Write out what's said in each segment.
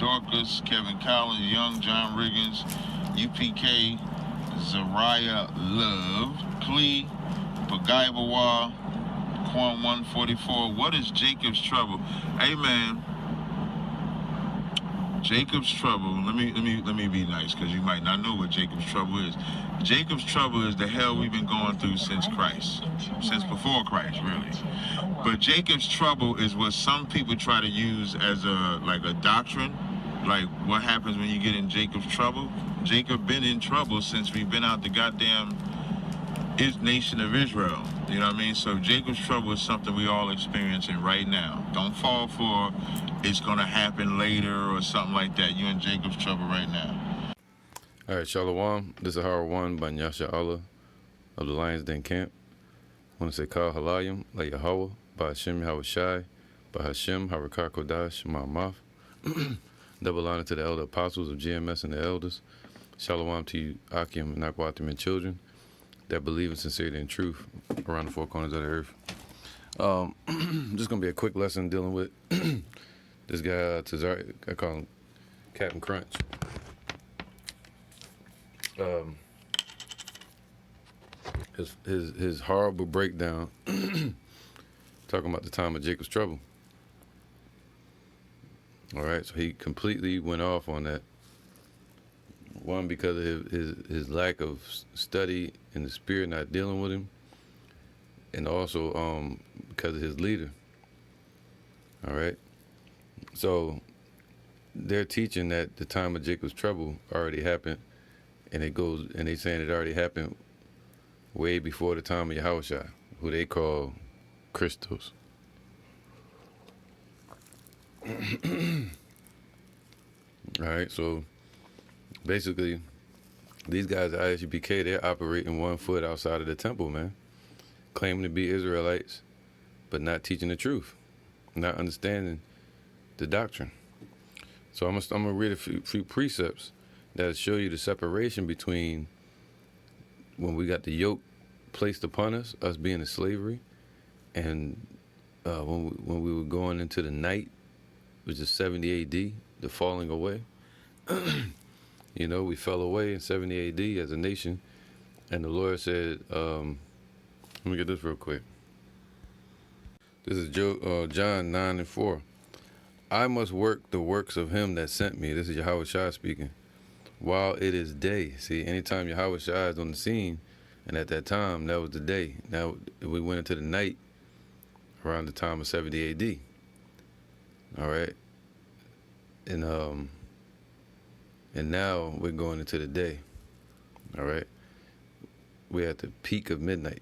Dorcas, Kevin Collins, Young, John Riggins, UPK, Zariah Love, Clee, Pagaibawa, Quan 144. What is Jacob's trouble? Hey man, Jacob's trouble. Let me be nice, because you might not know what Jacob's trouble is. Jacob's trouble is the hell we've been going through since Christ, since before Christ, really. But Jacob's trouble is what some people try to use as a doctrine, like what happens when you get in Jacob's trouble. Jacob been in trouble since we've been out the goddamn nation of Israel. You know what I mean? So Jacob's trouble is something we all experiencing right now. Don't fall for it's gonna happen later or something like that. You're in Jacob's trouble right now. All right, Shalom. This is Howard One by Nyasha Allah of the Lions Den Camp. I want to say Kal Halayim, La Yahweh, by Hashem Yahushai, by Hashem Harakar Kodash, Ma'amaf. Double honor to the elder apostles of GMS and the elders. Shalom to you, Akim and Akwatim and children that believe in sincerity and truth around the four corners of the earth. Just going to be a quick lesson dealing with this guy, Tazar, I call him Captain Crunch. His horrible breakdown talking about the time of Jacob's trouble. All right, so he completely went off on that. One, because of his lack of study and the spirit not dealing with him, and also because of his leader. All right, so they're teaching that the time of Jacob's trouble already happened, and they saying it already happened way before the time of Yahushua, who they call Christos. All right, so basically, these guys at ISUPK, they're operating 1 foot outside of the temple, man, claiming to be Israelites, but not teaching the truth, not understanding the doctrine. So I'm gonna read a few precepts that show you the separation between when we got the yoke placed upon us being in slavery, and when we were going into the night, which is 70 AD, the falling away. You know, we fell away in 70 AD as a nation, and the Lord said, let me get this real quick. This is John 9:4. I must work the works of him that sent me. This is Yahweh Shai speaking. While it is day. See, anytime Yahweh Shai is on the scene, and at that time, that was the day. Now, we went into the night around the time of 70 AD. All right? And now we're going into the day. All right? We're at the peak of midnight.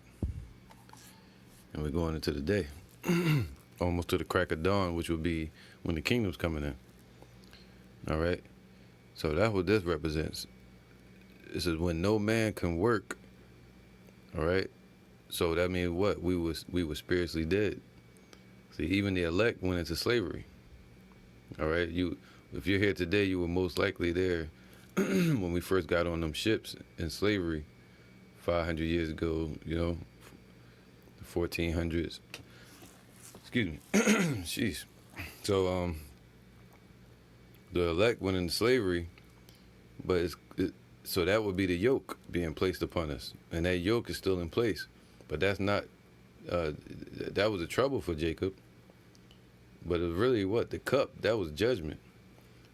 And we're going into the day. Almost to the crack of dawn, which will be when the kingdom's coming in. All right? So that's what this represents. This is when no man can work. All right? So that means what? We were spiritually dead. See, even the elect went into slavery. All right? If you're here today, you were most likely there when we first got on them ships in slavery 500 years ago, you know, the 1400s. Excuse me. Jeez. So, the elect went into slavery, but so that would be the yoke being placed upon us. And that yoke is still in place. But that's not, that was a trouble for Jacob. But it was really what? The cup, that was judgment.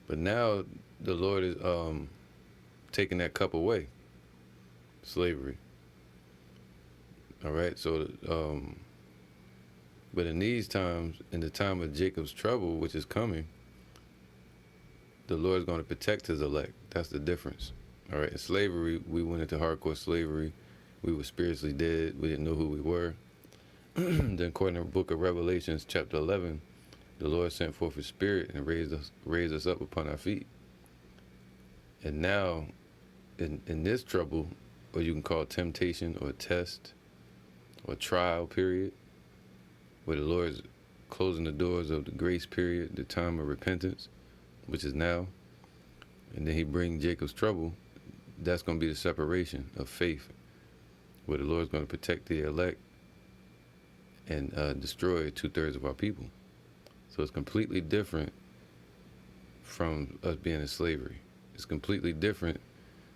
But now the Lord is taking that cup away. Slavery. All right, so, but in these times, in the time of Jacob's trouble, which is coming, the Lord's going to protect his elect. That's the difference. All right, in slavery, we went into hardcore slavery. We were spiritually dead. We didn't know who we were. Then according to the book of Revelations, chapter 11, the Lord sent forth his spirit and raised us up upon our feet. And now, in this trouble, or you can call it temptation or test or trial period, where the Lord is closing the doors of the grace period, the time of repentance, which is now, and then he brings Jacob's trouble, that's going to be the separation of faith, where the Lord's going to protect the elect and destroy 2/3 of our people. So it's completely different from us being in slavery. It's completely different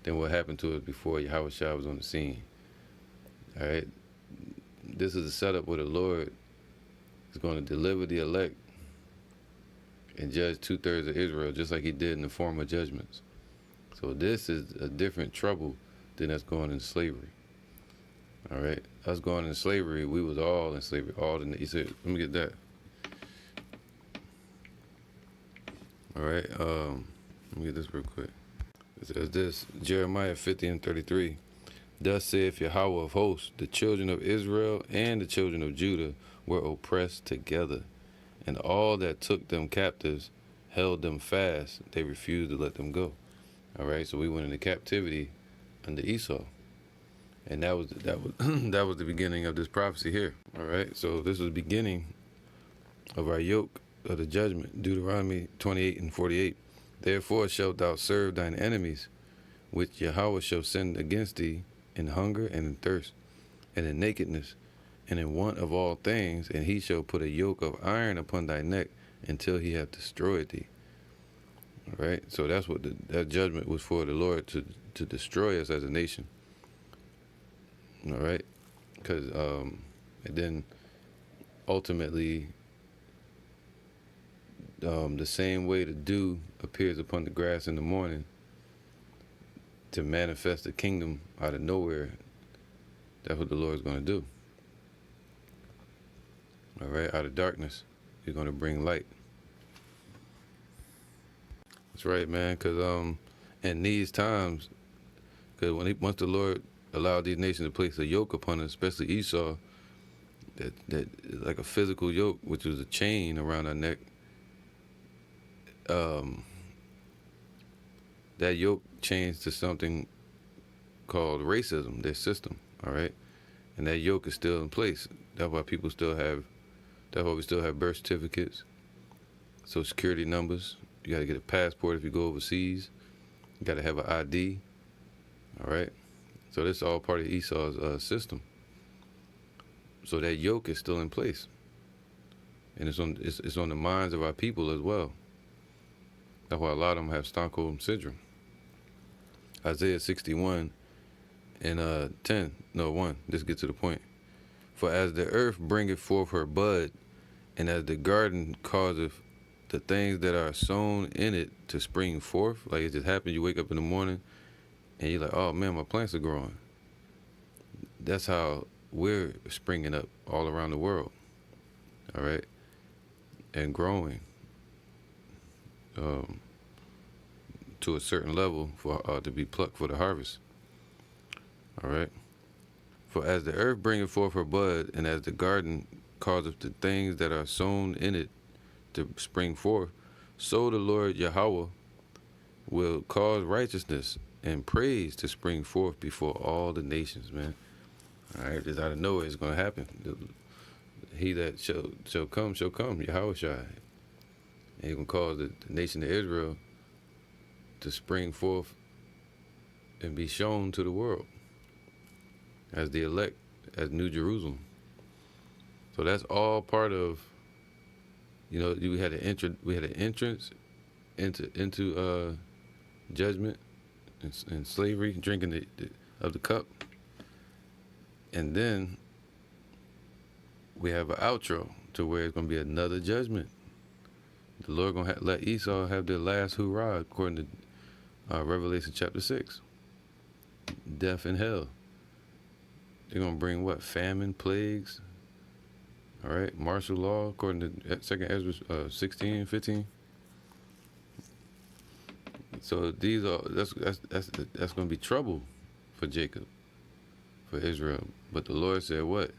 than what happened to us before Yahweh Shah was on the scene. All right? This is a setup where the Lord is going to deliver the elect and judge 2/3 of Israel, just like he did in the form of judgments. So this is a different trouble than us going into slavery. All right? Us going into slavery, we was all in slavery. He said, let me get that. All right? Let me get this real quick. It says this, Jeremiah 50:33. Thus saith Yahweh of hosts, the children of Israel and the children of Judah were oppressed together, and all that took them captives held them fast. They refused to let them go. All right, so we went into captivity under Esau, and that was that was the beginning of this prophecy here. All right, so this was the beginning of our yoke of the judgment. Deuteronomy 28:48. Therefore shalt thou serve thine enemies, which Yahweh shall send against thee, in hunger and in thirst, and in nakedness, and in want of all things, and he shall put a yoke of iron upon thy neck until he have destroyed thee. All right, so that's what that judgment was for, the Lord to destroy us as a nation. All right, because and then ultimately the same way the dew appears upon the grass in the morning to manifest the kingdom out of nowhere, that's what the Lord's going to do. All right, out of darkness, he's going to bring light. That's right, man, because in these times, because once the Lord allowed these nations to place a yoke upon us, especially Esau, that like a physical yoke, which was a chain around our neck, that yoke changed to something called racism, their system, all right? And that yoke is still in place. That's why we still have birth certificates, Social Security numbers. You got to get a passport if you go overseas. You got to have an ID, all right? So this is all part of Esau's system. So that yoke is still in place. And it's on the minds of our people as well. That's why a lot of them have Stockholm syndrome. Isaiah 61 and 1. Just get to the point. For as the earth bringeth forth her bud, and as the garden causeth the things that are sown in it to spring forth, like it just happened, you wake up in the morning and you're like, oh man, my plants are growing. That's how we're springing up all around the world, all right, and growing to a certain level for to be plucked for the harvest. All right. For as the earth bringeth forth her bud, and as the garden causeth the things that are sown in it to spring forth, so the Lord Yahweh will cause righteousness and praise to spring forth before all the nations, man. All right, just out of nowhere, it's going to happen. He that shall come, Yahweh Shai. And he's going to cause the nation of Israel to spring forth and be shown to the world as the elect, as New Jerusalem. So that's all part of, we had an entrance into judgment and slavery, drinking of the cup. And then we have an outro to where it's going to be another judgment. The Lord going to let Esau have their last hurrah, according to Revelation chapter 6. Death and hell. They're going to bring what? Famine, plagues. All right, martial law, according to 2nd Ezra 16:15. So that's going to be trouble for Jacob, for Israel. But the Lord said what?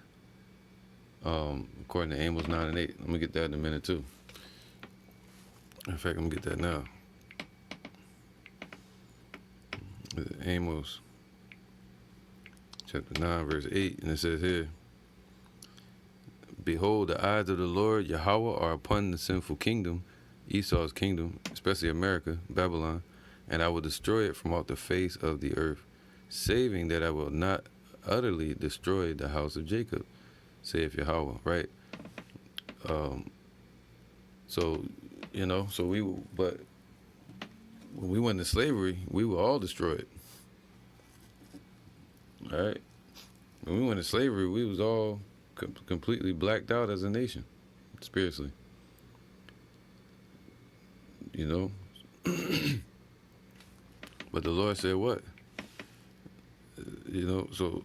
According to Amos 9:8. Let me get that in a minute too. In fact, I'm going to get that now. Amos chapter 9, verse 8, and it says here, behold, the eyes of the Lord Yahweh are upon the sinful kingdom, Esau's kingdom, especially America, Babylon, and I will destroy it from off the face of the earth, saving that I will not utterly destroy the house of Jacob, saith Yahweh, right? But when we went into slavery, we were all destroyed. All right. When we went into slavery, we was all completely blacked out as a nation, spiritually. You know. But the Lord said what? You know. So.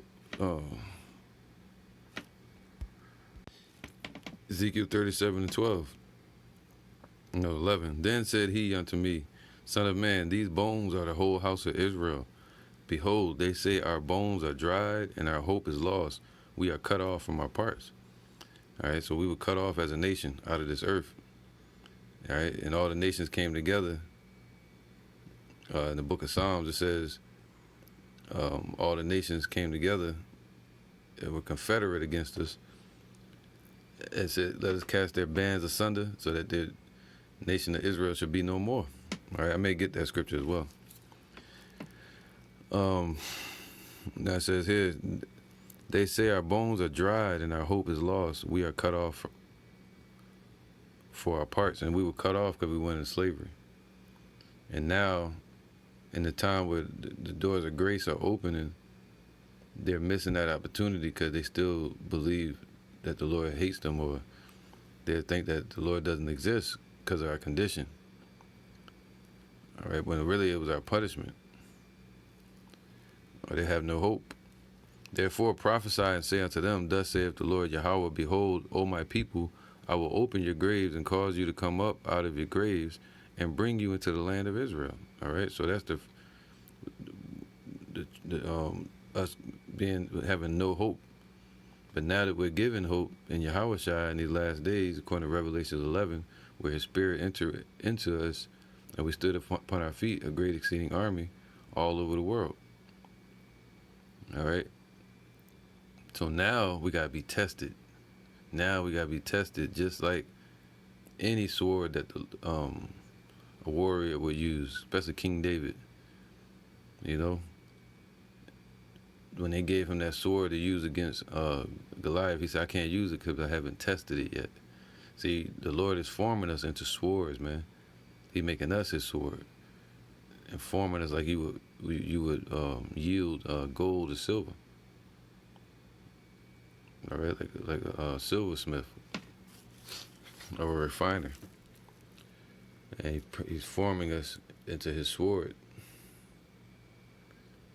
Ezekiel 37:12. No, 11. Then said he unto me, Son of man, these bones are the whole house of Israel. Behold, they say our bones are dried and our hope is lost. We are cut off from our parts. All right, so we were cut off as a nation out of this earth. All right, and all the nations came together. In the book of Psalms, it says all the nations came together and were confederate against us. It said, let us cast their bands asunder so that the nation of Israel should be no more. All right, I may get that scripture as well. Now it says here, they say our bones are dried and our hope is lost. We are cut off for our parts, and we were cut off because we went into slavery. And now, in the time where the doors of grace are opening, they're missing that opportunity because they still believe that the Lord hates them, or they think that the Lord doesn't exist because of our condition. All right, when really it was our punishment. Or they have no hope. Therefore prophesy and say unto them, Thus saith the Lord Yahweh, Behold, O my people, I will open your graves and cause you to come up out of your graves and bring you into the land of Israel. All right, so that's us having no hope. But now that we're given hope in Yahushua in these last days, according to Revelation 11, where his spirit entered into us, and we stood upon our feet, a great exceeding army all over the world. All right? So now we got to be tested. Now we got to be tested just like any sword that a warrior would use, especially King David. You know? When they gave him that sword to use against Goliath, he said, I can't use it because I haven't tested it yet. See, the Lord is forming us into swords, man. He making us his sword. And forming us like you would yield gold or silver. All right, like a silversmith or a refiner. And he's forming us into his sword.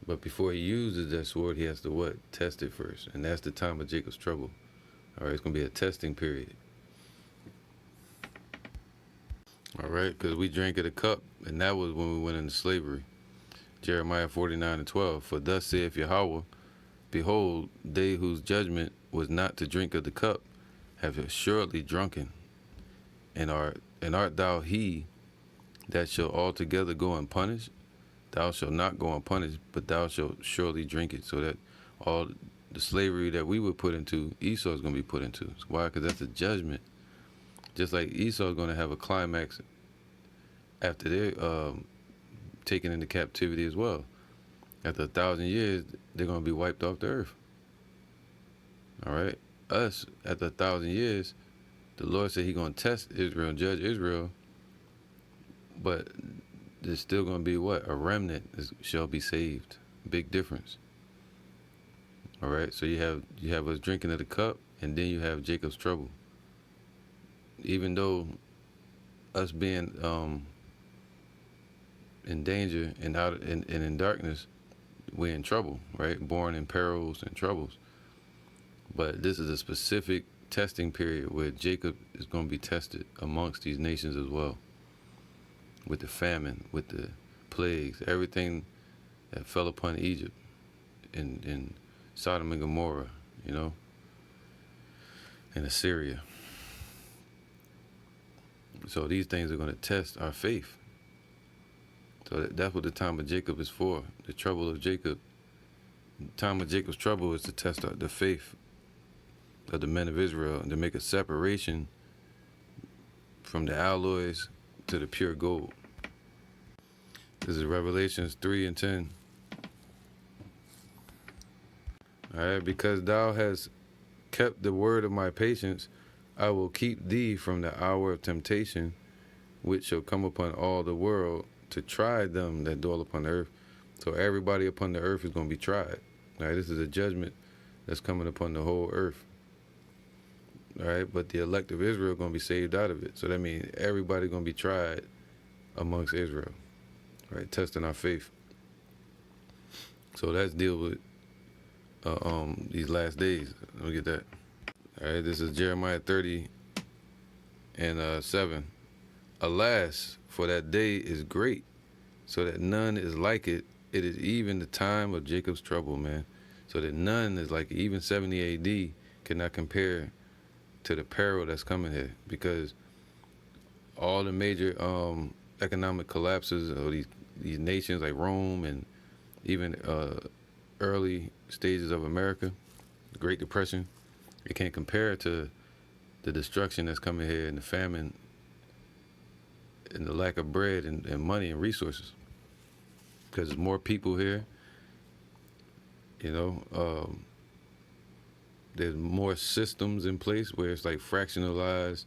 But before he uses that sword, he has to what? Test it first. And that's the time of Jacob's trouble. All right, it's going to be a testing period. All right, because we drank of the cup, and that was when we went into slavery. Jeremiah 49:12. For thus saith Yahweh, Behold, they whose judgment was not to drink of the cup have assuredly drunken. And art thou he that shall altogether go unpunished? Thou shalt not go unpunished, but thou shalt surely drink it. So that all the slavery that we were put into, Esau is going to be put into. Why? Because that's a judgment. Just like Esau is going to have a climax after they're taken into captivity as well. After 1,000 years, they're going to be wiped off the earth. All right? Us, after 1,000 years, the Lord said he's going to test Israel and judge Israel, but there's still going to be what? A remnant shall be saved. Big difference. All right? So you have us drinking of the cup, and then you have Jacob's trouble. Even though us being in danger and out and in darkness, we're in trouble, right? Born in perils and troubles. But this is a specific testing period where Jacob is going to be tested amongst these nations as well. With the famine, with the plagues, everything that fell upon Egypt in Sodom and Gomorrah, you know, and Assyria. So these things are going to test our faith. So that's what the time of Jacob is for. The trouble of Jacob. The time of Jacob's trouble is to test the faith of the men of Israel and to make a separation from the alloys to the pure gold. This is Revelations 3:10. All right, because thou hast kept the word of my patience, I will keep thee from the hour of temptation, which shall come upon all the world to try them that dwell upon the earth. So everybody upon the earth is going to be tried. All right, this is a judgment that's coming upon the whole earth. All right, but the elect of Israel are going to be saved out of it. So that means everybody going to be tried amongst Israel. All right, testing our faith. So that's deal with these last days. Let me get that. All right, this is Jeremiah 30 and 7. Alas, for that day is great, so that none is like it. It is even the time of Jacob's trouble, man. So that none is like it. Even 70 AD cannot compare to the peril that's coming here, because all the major economic collapses of these nations like Rome and even early stages of America, the Great Depression, it can't compare to the destruction that's coming here and the famine and the lack of bread and money and resources. Because there's more people here, you know, there's more systems in place where it's like fractionalized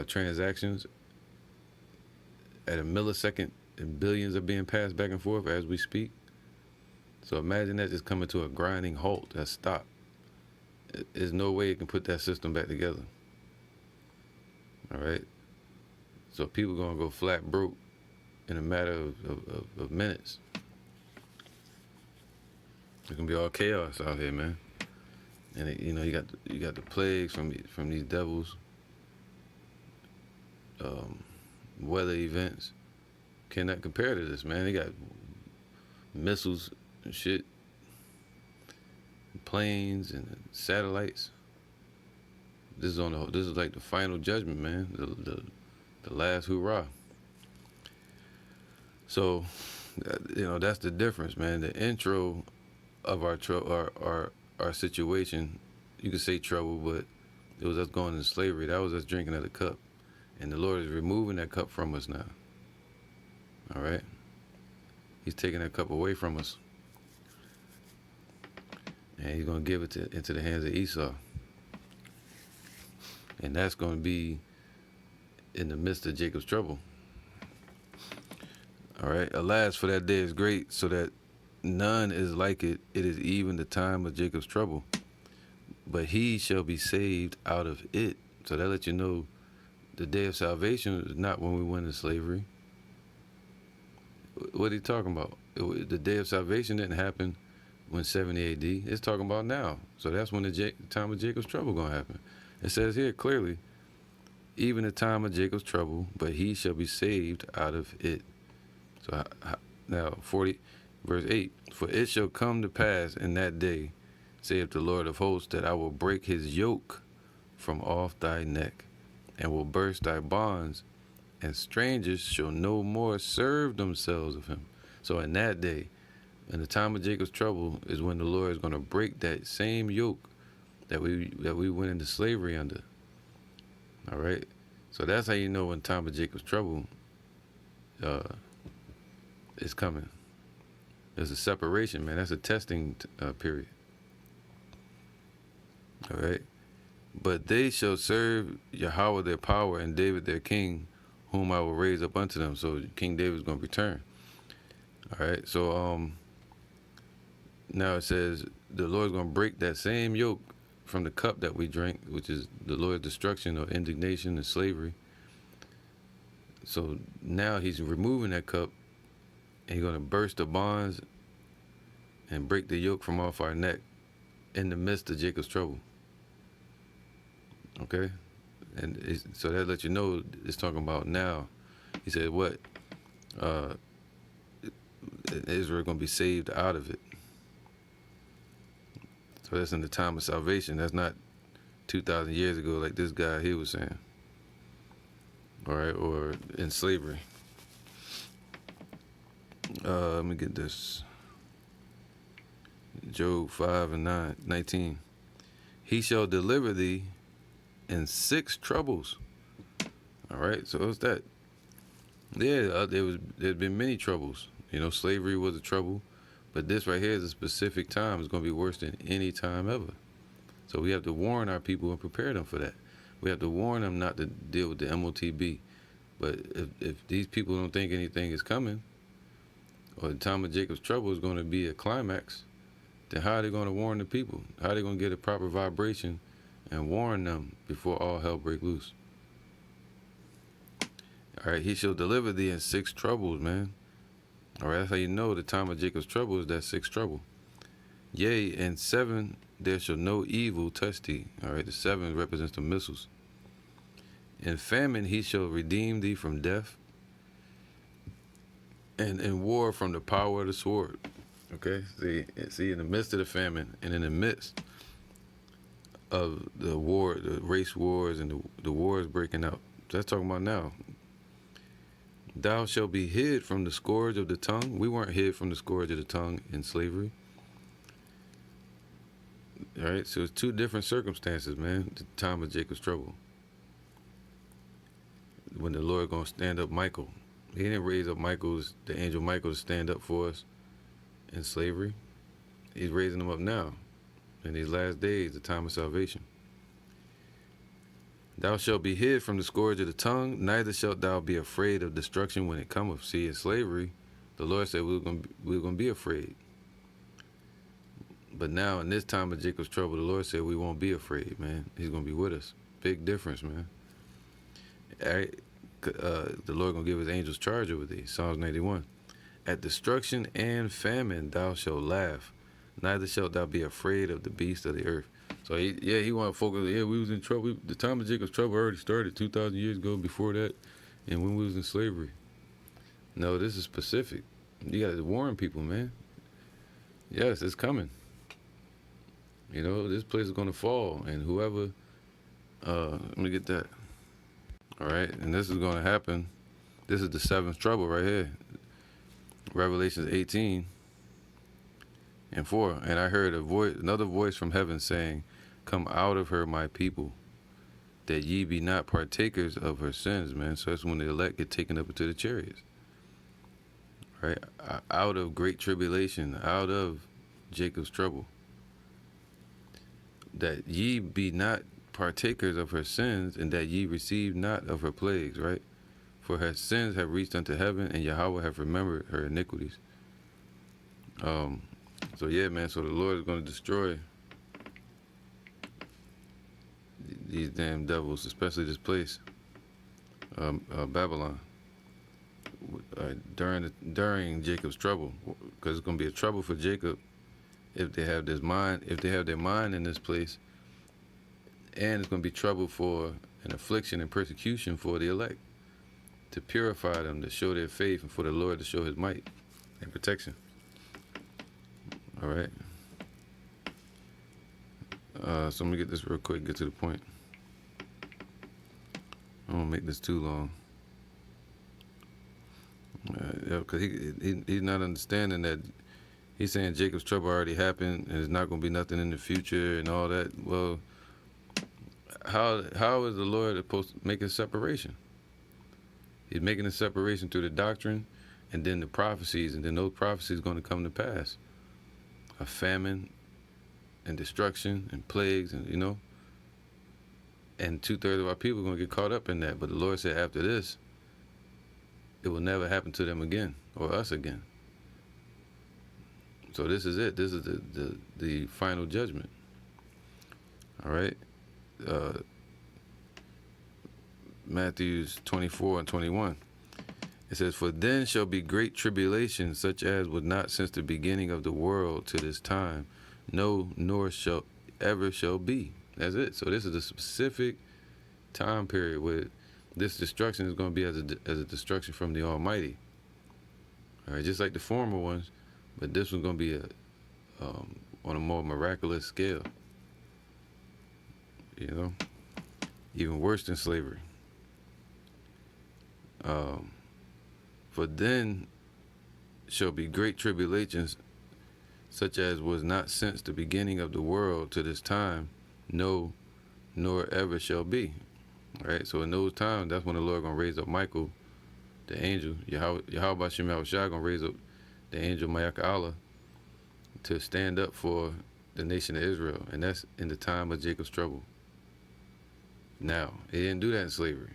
transactions at a millisecond, and billions are being passed back and forth as we speak. So imagine that just coming to a grinding halt, that stop. There's no way it can put that system back together. All right? So people are going to go flat broke in a matter of minutes. It's going to be all chaos out here, man. And you know, you got the plagues from these devils, weather events. Cannot compare to this, man. They got missiles and shit, planes and satellites. This is like the final judgment, man. The last hurrah. So, you know, that's the difference, man. The intro of our situation, you could say trouble, but it was us going into slavery. That was us drinking of the cup, and the Lord is removing that cup from us now. All right, He's taking that cup away from us, and He's going to give it into the hands of Esau, and that's going to be in the midst of Jacob's trouble. All right, alas, for that day is great, so that none is like it. It is even the time of Jacob's trouble, but he shall be saved out of it. So that lets you know the day of salvation is not when we went into slavery. What are you talking about? The day of salvation didn't happen when 70 AD. It's talking about now. So that's when the time of Jacob's trouble going to happen. It says here clearly, even the time of Jacob's trouble, but he shall be saved out of it. So now 40, verse 8, for it shall come to pass in that day, saith the Lord of hosts, that I will break his yoke from off thy neck, and will burst thy bonds, and strangers shall no more serve themselves of him. So in that day, in the time of Jacob's trouble, is when the Lord is going to break that same yoke that we went into slavery under. All right? So that's how you know when time of Jacob's trouble is coming. There's a separation, man. That's a testing period. All right? But they shall serve Yahweh their power and David their king, whom I will raise up unto them. So King David's going to return. All right? So now it says the Lord's going to break that same yoke from the cup that we drank, which is the Lord's destruction or indignation and slavery. So now he's removing that cup, and he's going to burst the bonds and break the yoke from off our neck in the midst of Jacob's trouble. Okay? And so that lets you know it's talking about now. He said what? Israel going to be saved out of it. So that's in the time of salvation. That's not 2,000 years ago like this guy here was saying. All right? Or in slavery. Let me get this. Job 5 and 19. He shall deliver thee in 6 troubles. All right, so what's that? Yeah, there'd been many troubles. You know, slavery was a trouble, but this right here is a specific time. It's going to be worse than any time ever. So we have to warn our people and prepare them for that. We have to warn them not to deal with the MOTB. But if these people don't think anything is coming, or the time of Jacob's trouble is going to be a climax, then how are they going to warn the people? How are they going to get a proper vibration and warn them before all hell break loose? All right, he shall deliver thee in 6 troubles, man. All right, that's how you know the time of Jacob's trouble is that 6th trouble. Yea, in 7 there shall no evil touch thee. All right, the 7 represents the missiles. In famine he shall redeem thee from death, and in war from the power of the sword. Okay, see, in the midst of the famine and in the midst of the war, the race wars and the wars breaking out. That's talking about now. Thou shalt be hid from the scourge of the tongue. We weren't hid from the scourge of the tongue in slavery. All right, so it's 2 different circumstances, man. The time of Jacob's trouble. When the Lord gonna stand up Michael. He didn't raise up the angel Michael, to stand up for us in slavery. He's raising them up now. In these last days, the time of salvation. Thou shalt be hid from the scourge of the tongue, neither shalt thou be afraid of destruction when it cometh. See, in slavery, the Lord said we were gonna be afraid. But now, in this time of Jacob's trouble, the Lord said we won't be afraid, man. He's gonna be with us. Big difference, man. All right. The Lord gonna give his angels charge over thee. Psalms 91. At destruction and famine thou shalt laugh, neither shalt thou be afraid of the beasts of the earth. So he want to focus. Yeah, we was in trouble. The time of Jacob's trouble already started 2,000 years ago. Before that, and when we was in slavery. No, this is specific. You got to warn people, man. Yes, it's coming. You know, this place is gonna fall, and whoever. Let me get that. All right, and this is gonna happen. This is the 7th trouble right here. Revelations 18:4. And I heard another voice from heaven saying, "Come out of her, my people, that ye be not partakers of her sins," man. So that's when the elect get taken up into the chariots. Right? Out of great tribulation, out of Jacob's trouble. That ye be not partakers of her sins, and that ye receive not of her plagues, right? For her sins have reached unto heaven, and Yahweh have remembered her iniquities. So yeah, man, so the Lord is going to destroy these damn devils, especially this place, Babylon, during Jacob's trouble, because it's going to be a trouble for Jacob if they have their mind in this place, and it's going to be trouble for an affliction and persecution for the elect, to purify them, to show their faith, and for the Lord to show his might and protection. All right. So let me get this real quick, get to the point. I won't make this too long. Yeah, because he's not understanding that. He's saying Jacob's trouble already happened and there's not going to be nothing in the future and all that. Well, how is the Lord supposed to make a separation? He's making a separation through the doctrine and then the prophecies, and then those prophecies are going to come to pass. A famine and destruction and plagues, and and 2/3 of our people are going to get caught up in that. But the Lord said after this, it will never happen to them again or us again. So this is it. This is the final judgment. All right. Matthew 24:21. It says, "For then shall be great tribulation, such as was not since the beginning of the world to this time, no, nor shall be." That's it. So this is a specific time period where this destruction is going to be as a destruction from the Almighty. All right, just like the former ones, but this one's going to be on a more miraculous scale. Even worse than slavery. For then shall be great tribulations, such as was not since the beginning of the world to this time, no, nor ever shall be. All right, so in those times, that's when the Lord gonna raise up Michael, the angel. Yahweh Bashim Yahushua gonna raise up the angel Ma'akah to stand up for the nation of Israel, and that's in the time of Jacob's trouble. Now, he didn't do that in slavery,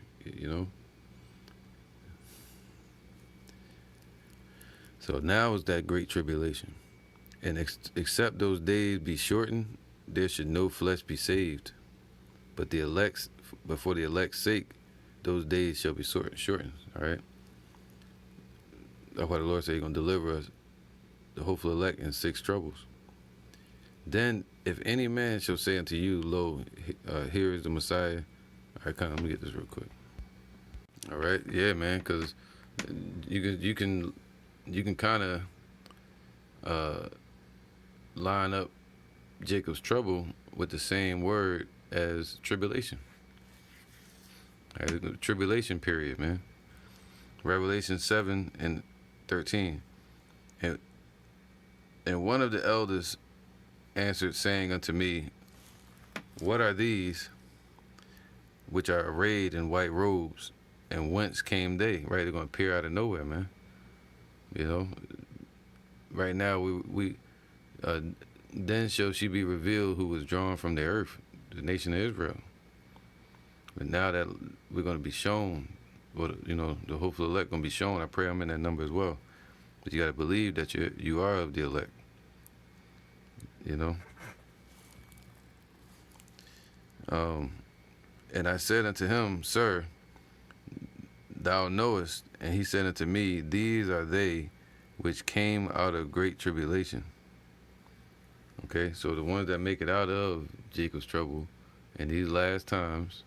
So now is that great tribulation. And except those days be shortened, there should no flesh be saved. But for the elect's sake, those days shall be shortened. All right. That's why the Lord said He's gonna deliver us, the hopeful elect, in 6 troubles. Then, if any man shall say unto you, Lo, here is the Messiah. All right, let me get this real quick. All right, yeah, man, because you can kind of line up Jacob's trouble with the same word as tribulation. All right, the tribulation period, man. Revelation 7:13. And one of the elders answered, saying unto me, What are these which are arrayed in white robes, and whence came they? Right, they're going to appear out of nowhere, man. You know, right now we then shall she be revealed who was drawn from the earth, the nation of Israel. But now that we're going to be shown, the hopeful elect going to be shown. I pray I'm in that number as well. But you got to believe that you are of the elect. You know. And I said unto him, Sir, thou knowest. And he said unto me, These are they which came out of great tribulation. Okay, so the ones that make it out of Jacob's trouble in these last times,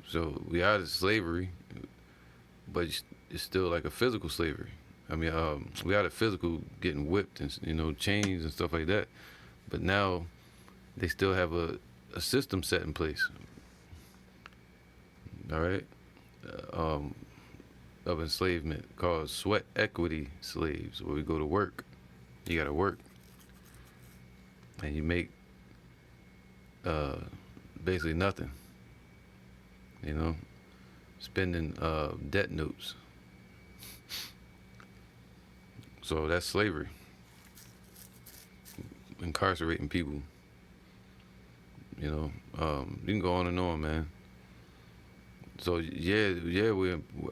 so we out of slavery, but it's still like a physical slavery. I mean, we out of physical getting whipped and, chains and stuff like that. But now they still have a system set in place. All right, of enslavement called sweat equity slaves, where we go to work. You got to work, and you make basically nothing. Spending debt notes. So that's slavery. Incarcerating people. You can go on and on, man. So yeah,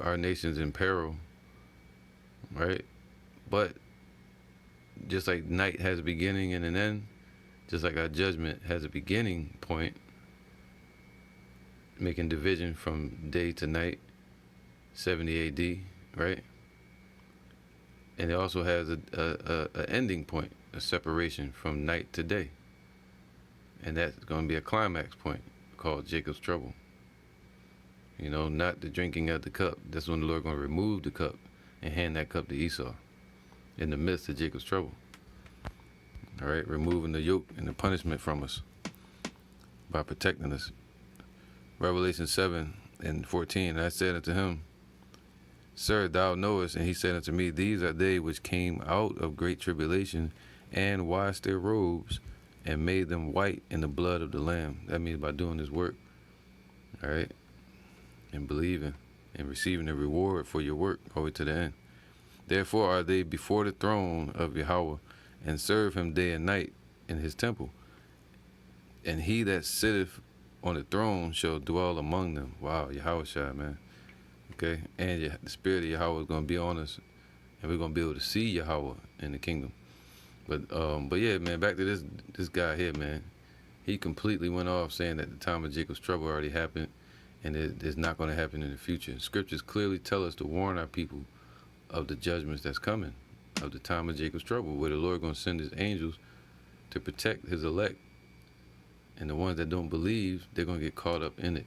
our nation's in peril, right? But just like night has a beginning and an end, just like our judgment has a beginning point, making division from day to night, 70 AD, right? And it also has a ending point, a separation from night to day. And that's going to be a climax point called Jacob's trouble. Not the drinking of the cup. That's when the Lord going to remove the cup and hand that cup to Esau in the midst of Jacob's trouble. All right, removing the yoke and the punishment from us by protecting us. Revelation 7:14, and I said unto him, Sir, thou knowest. And he said unto me, These are they which came out of great tribulation and washed their robes and made them white in the blood of the Lamb. That means by doing this work, all right, and believing and receiving the reward for your work all the way to the end. Therefore are they before the throne of Yahweh, and serve him day and night in his temple. And he that sitteth on the throne shall dwell among them. Wow, Yahweh Shai, man. Okay, and the Spirit of Yahweh is going to be on us, and we're going to be able to see Yahweh in the kingdom. But yeah, man, back to this guy here, man. He completely went off saying that the time of Jacob's trouble already happened, and it's not going to happen in the future. Scriptures clearly tell us to warn our people of the judgments that's coming, of the time of Jacob's trouble, where the Lord going to send his angels to protect his elect. And the ones that don't believe, they're going to get caught up in it.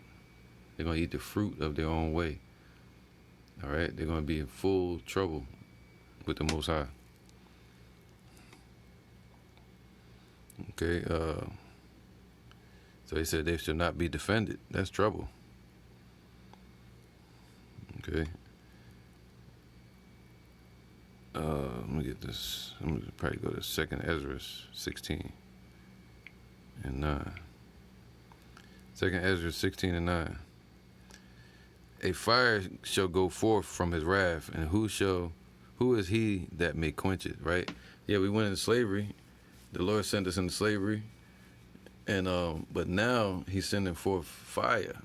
They're going to eat the fruit of their own way. All right? They're going to be in full trouble with the Most High. Okay, so he said they shall not be defended. That's trouble. Okay. Let me get this. I'm going to probably go to 2nd Ezra 16 and 9. 2nd Ezra 16 and 9. A fire shall go forth from his wrath, and who is he that may quench it, right? Yeah, we went into slavery. The Lord sent us into slavery, and but now he's sending forth fire,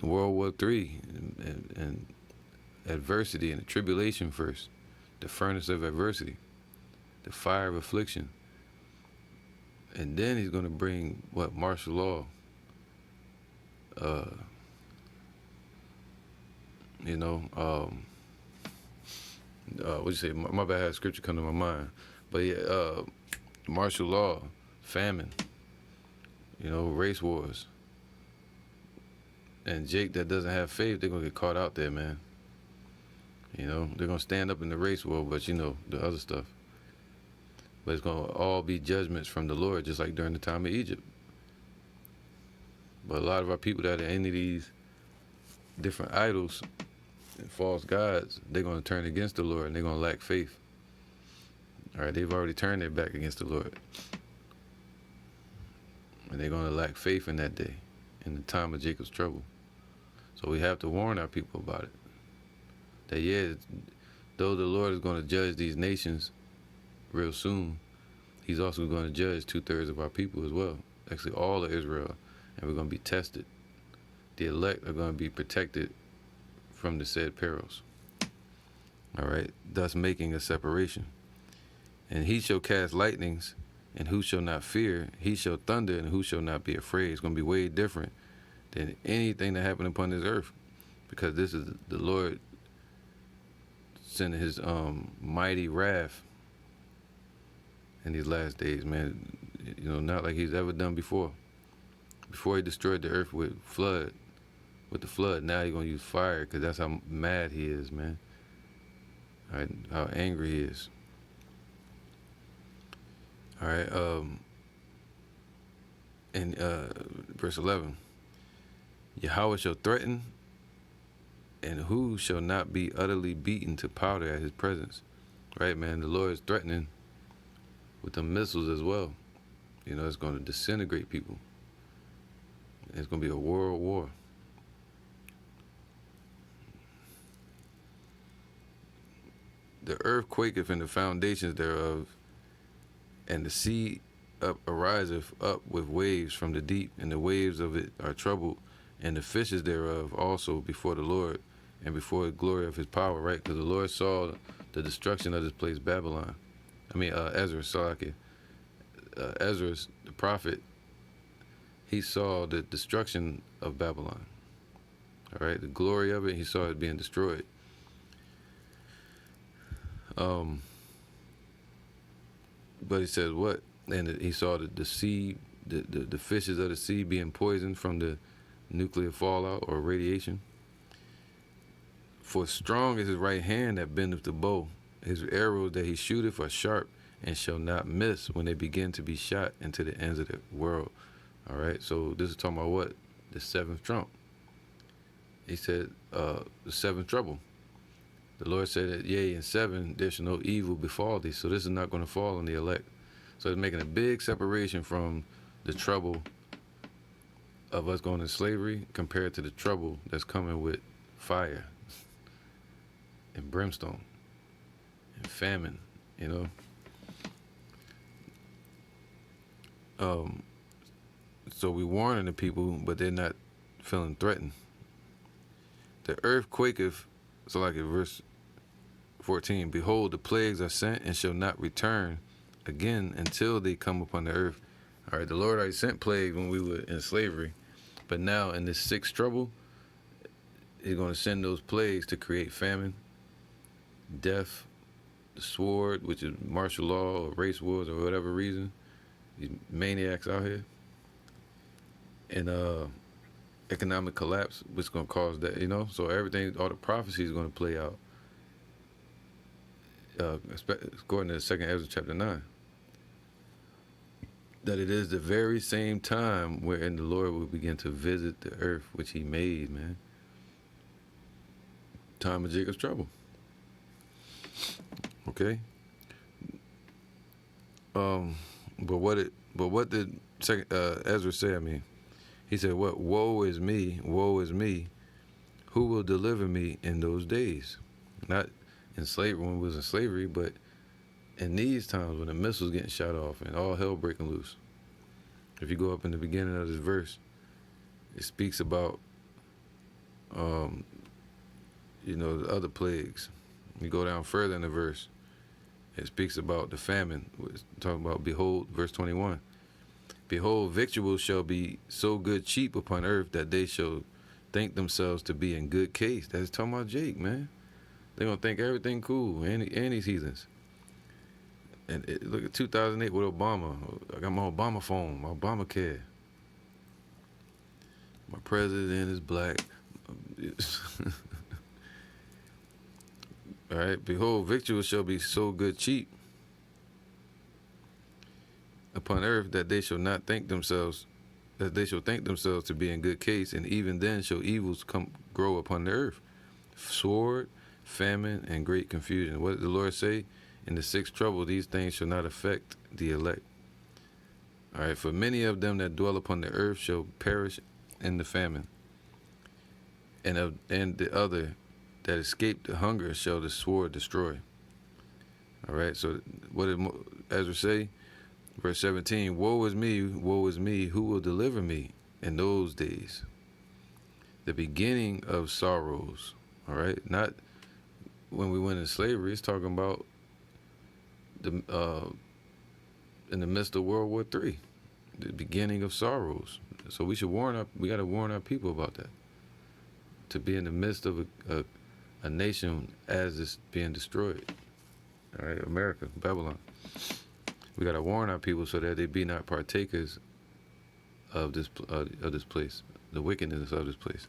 World War III, and adversity and the tribulation first, the furnace of adversity, the fire of affliction. And then he's going to bring what? Martial law. What you say? My bad, I had scripture come to my mind. But yeah, martial law, famine, race wars. And Jake that doesn't have faith, they're going to get caught out there, man. They're going to stand up in the race war, but the other stuff. But it's going to all be judgments from the Lord, just like during the time of Egypt. But a lot of our people that are into these different idols and false gods, they're going to turn against the Lord and they're going to lack faith. All right, they've already turned their back against the Lord. And they're going to lack faith in that day, in the time of Jacob's trouble. So we have to warn our people about it. That, yeah, though the Lord is going to judge these nations real soon, he's also going to judge 2/3 of our people as well. Actually, all of Israel. And we're going to be tested. The elect are going to be protected from the said perils. All right, thus making a separation. And he shall cast lightnings, and who shall not fear? He shall thunder, and who shall not be afraid? It's going to be way different than anything that happened upon this earth, because this is the Lord sending his mighty wrath in these last days, man. Not like he's ever done before. Before he destroyed the earth with the flood, now he's going to use fire, because that's how mad he is, man. All right, how angry he is. All right, in verse 11, Yahweh shall threaten, and who shall not be utterly beaten to powder at his presence? Right, man, the Lord is threatening with the missiles as well. It's going to disintegrate people. It's going to be a world war. The earth quaketh and the foundations thereof, and the sea ariseth up with waves from the deep, and the waves of it are troubled, and the fishes thereof also before the Lord, and before the glory of his power, right? Because the Lord saw the destruction of this place, Babylon. Ezra, Ezra, the prophet, he saw the destruction of Babylon. All right, the glory of it, he saw it being destroyed. But he says what? And he saw the sea, the fishes of the sea being poisoned from the nuclear fallout or radiation. For strong is his right hand that bendeth the bow. His arrows that he shooteth are sharp, and shall not miss when they begin to be shot into the ends of the world. All right, so this is talking about what? The seventh trump. He said, the seventh trouble. The Lord said that, yea, in 7, there shall no evil befall thee. So this is not going to fall on the elect. So it's making a big separation from the trouble of us going into slavery compared to the trouble that's coming with fire and brimstone and famine, So we warning the people, but they're not feeling threatened. The earth quaketh, so like in verse 14, behold, the plagues are sent and shall not return again until they come upon the earth. All right, the Lord already sent plagues when we were in slavery, but now in this sixth trouble, he's going to send those plagues to create famine, death, the sword, which is martial law or race wars or whatever reason, these maniacs out here, and economic collapse, which is going to cause that, so everything, all the prophecy is going to play out, according to 2nd Ezra chapter 9, that it is the very same time wherein the Lord will begin to visit the earth which he made, man. Time of Jacob's trouble. Okay. But what did Ezra say? He said, "What? Woe is me! Woe is me! Who will deliver me in those days?" Not in slavery when we was in slavery, but in these times when the missiles getting shot off and all hell breaking loose. If you go up in the beginning of this verse, it speaks about the other plagues. You go down further in the verse, it speaks about the famine. It's talking about, behold, verse 21. Behold, victuals shall be so good cheap upon earth that they shall think themselves to be in good case. That's talking about Jake, man. They're going to think everything cool, and these heathens. And look at 2008 with Obama. I got my Obama phone, my Obamacare. My president is black. All right. Behold, victuals shall be so good cheap upon earth that they shall think themselves to be in good case, and even then shall evils grow upon the earth. Sword, famine, and great confusion. What did the Lord say? In the sixth trouble, these things shall not affect the elect. All right, for many of them that dwell upon the earth shall perish in the famine, and the other that escape the hunger shall the sword destroy. All right, so what did Ezra say? Verse 17, woe is me, who will deliver me in those days? The beginning of sorrows. All right, not when we went into slavery. It's talking about in the midst of World War III, the beginning of sorrows. So we got to warn our people about that. To be in the midst of a nation as it's being destroyed. All right, America, Babylon. We got to warn our people so that they be not partakers of this place, the wickedness of this place.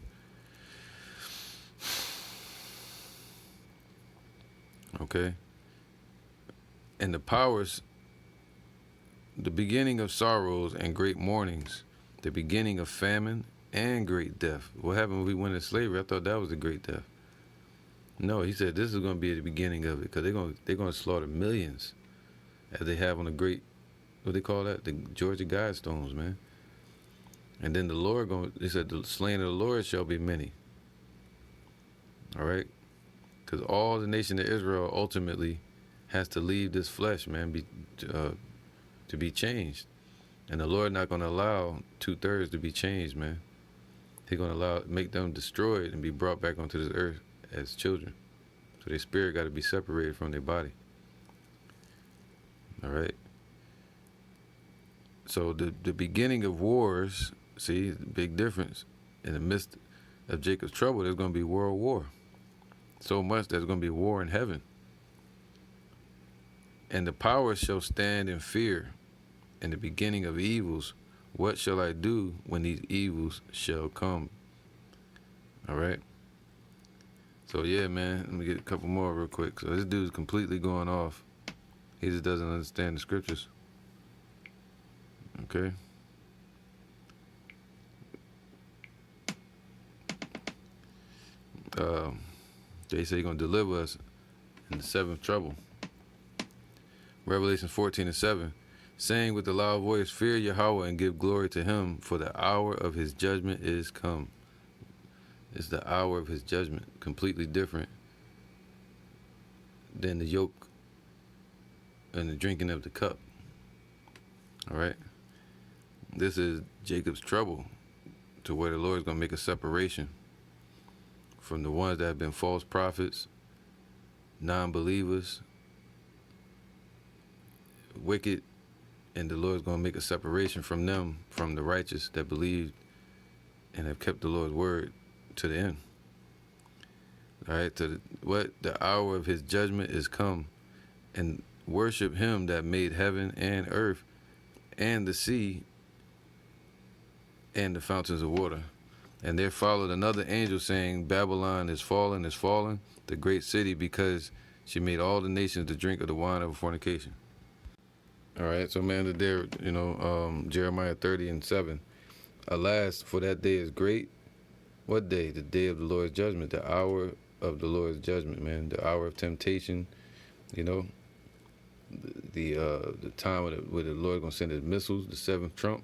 Okay. And the powers, the beginning of sorrows and great mournings, the beginning of famine and great death. What happened when we went into slavery? I thought that was the great death. No, he said this is going to be the beginning of it, because they're going to slaughter millions, as they have on the great, what they call that, the Georgia Guidestones, man. And then the Lord he said the slain of the Lord shall be many. All right, because all the nation of Israel ultimately has to leave this flesh, man, to be changed. And the Lord not going to allow 2/3 to be changed, man. He's going to make them destroyed and be brought back onto this earth as children. So their spirit got to be separated from their body. All right. So the beginning of wars, see, big difference. In the midst of Jacob's trouble, there's going to be world war. So much there's going to be war in heaven. And the powers shall stand in fear. In the beginning of evils, what shall I do when these evils shall come? All right. So yeah, man, let me get a couple more real quick. So this dude's completely going off. He just doesn't understand the scriptures. Okay. They say he's going to deliver us in the seventh trouble. Revelation 14:7, saying with a loud voice, fear Yahweh and give glory to him, for the hour of his judgment is come. It's the hour of his judgment, completely different than the yoke and the drinking of the cup. All right. This is Jacob's trouble, to where the Lord is going to make a separation from the ones that have been false prophets, non-believers, wicked, and the Lord is going to make a separation from them, from the righteous that believed and have kept the Lord's word to the end. All right, the hour of his judgment is come, and worship him that made heaven and earth and the sea and the fountains of water. And there followed another angel saying, Babylon is fallen, the great city, because she made all the nations to drink of the wine of fornication. All right, so man, today, Jeremiah 30:7. Alas, for that day is great. What day? The day of the Lord's judgment, the hour of the Lord's judgment, man. The hour of temptation, the time where the Lord gonna send his missiles, the seventh trump.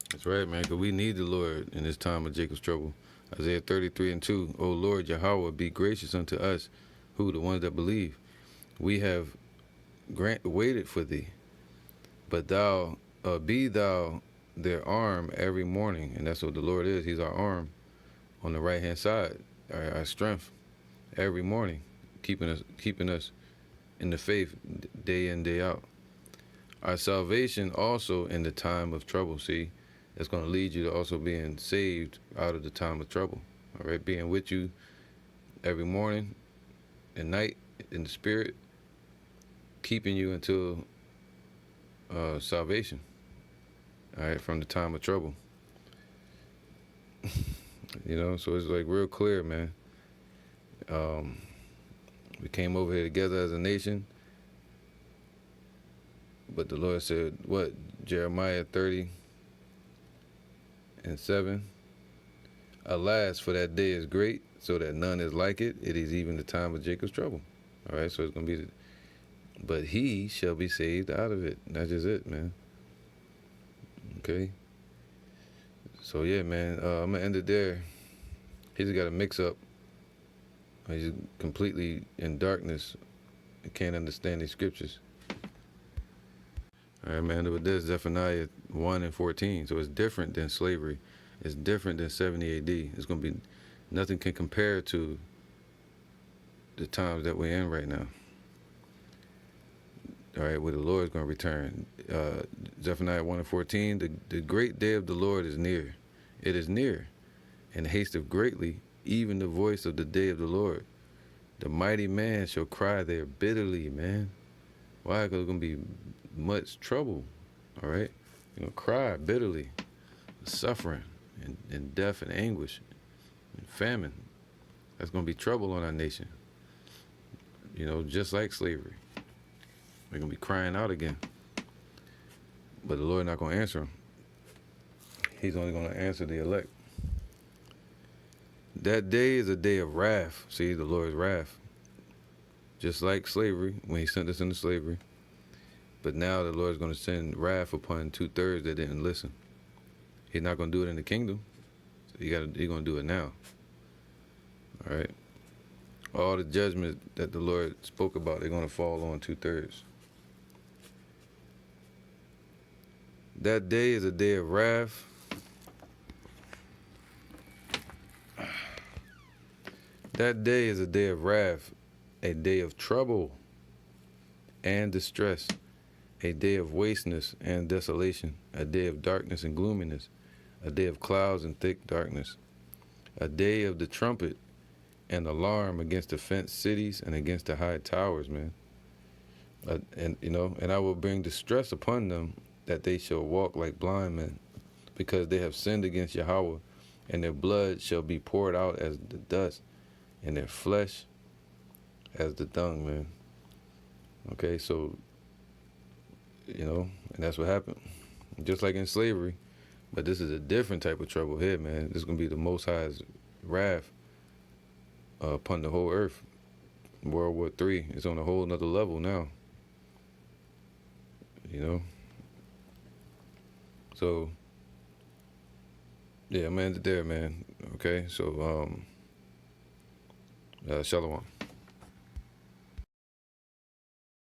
That's right, man, because we need the Lord in this time of Jacob's trouble. Isaiah 33:2, O Lord Yahweh, be gracious unto us, who, the ones that believe. We have waited for thee, but be thou their arm every morning, and that's what the Lord is. He's our arm on the right hand side, our strength every morning, keeping us in the faith day in, day out. Our salvation also in the time of trouble. See, it's going to lead you to also being saved out of the time of trouble. All right, being with you every morning and night in the spirit, keeping you until salvation. All right, from the time of trouble. You know, so it's like real clear, man. We came over here together as a nation, but the Lord said, what? Jeremiah 30:7. Alas, for that day is great, so that none is like it. It is even the time of Jacob's trouble. All right, so it's going to be, but he shall be saved out of it. That's just it, man. Okay. So yeah, man, I'm gonna end it there. He just got a mix up. He's completely in darkness. He can't understand these scriptures. All right, man. With this, Zephaniah 1:14. So it's different than slavery. It's different than 70 AD. It's gonna be nothing can compare to the times that we're in right now. All right, where the Lord is going to return. Zephaniah 1:14, the great day of the Lord is near. It is near, and hasteth greatly, even the voice of the day of the Lord. The mighty man shall cry there bitterly, man. Why? Because there's going to be much trouble, all right? You're going to cry bitterly, suffering, and death and anguish, and famine. That's going to be trouble on our nation, you know, just like slavery. They're going to be crying out again. But the Lord not going to answer them. He's only going to answer the elect. That day is a day of wrath. See, the Lord's wrath. Just like slavery, when he sent us into slavery. But now the Lord is going to send wrath upon 2/3 that didn't listen. He's not going to do it in the kingdom. So he's going to do it now. All right? All the judgment that the Lord spoke about, they're going to fall on 2/3. That day is a day of wrath. That day is a day of wrath, a day of trouble and distress, a day of wasteness and desolation, a day of darkness and gloominess, a day of clouds and thick darkness, a day of the trumpet and alarm against the fenced cities and against the high towers, man. And I will bring distress upon them, that they shall walk like blind men, because they have sinned against Yahweh, and their blood shall be poured out as the dust, and their flesh as the dung, man. Okay, so, you know, and that's what happened. Just like in slavery, but this is a different type of trouble here, man. This is going to be the Most High's wrath upon the whole earth. World War III is on a whole nother level now. You know? So, yeah, I'm gonna end it there, man. Okay, so, Shalom.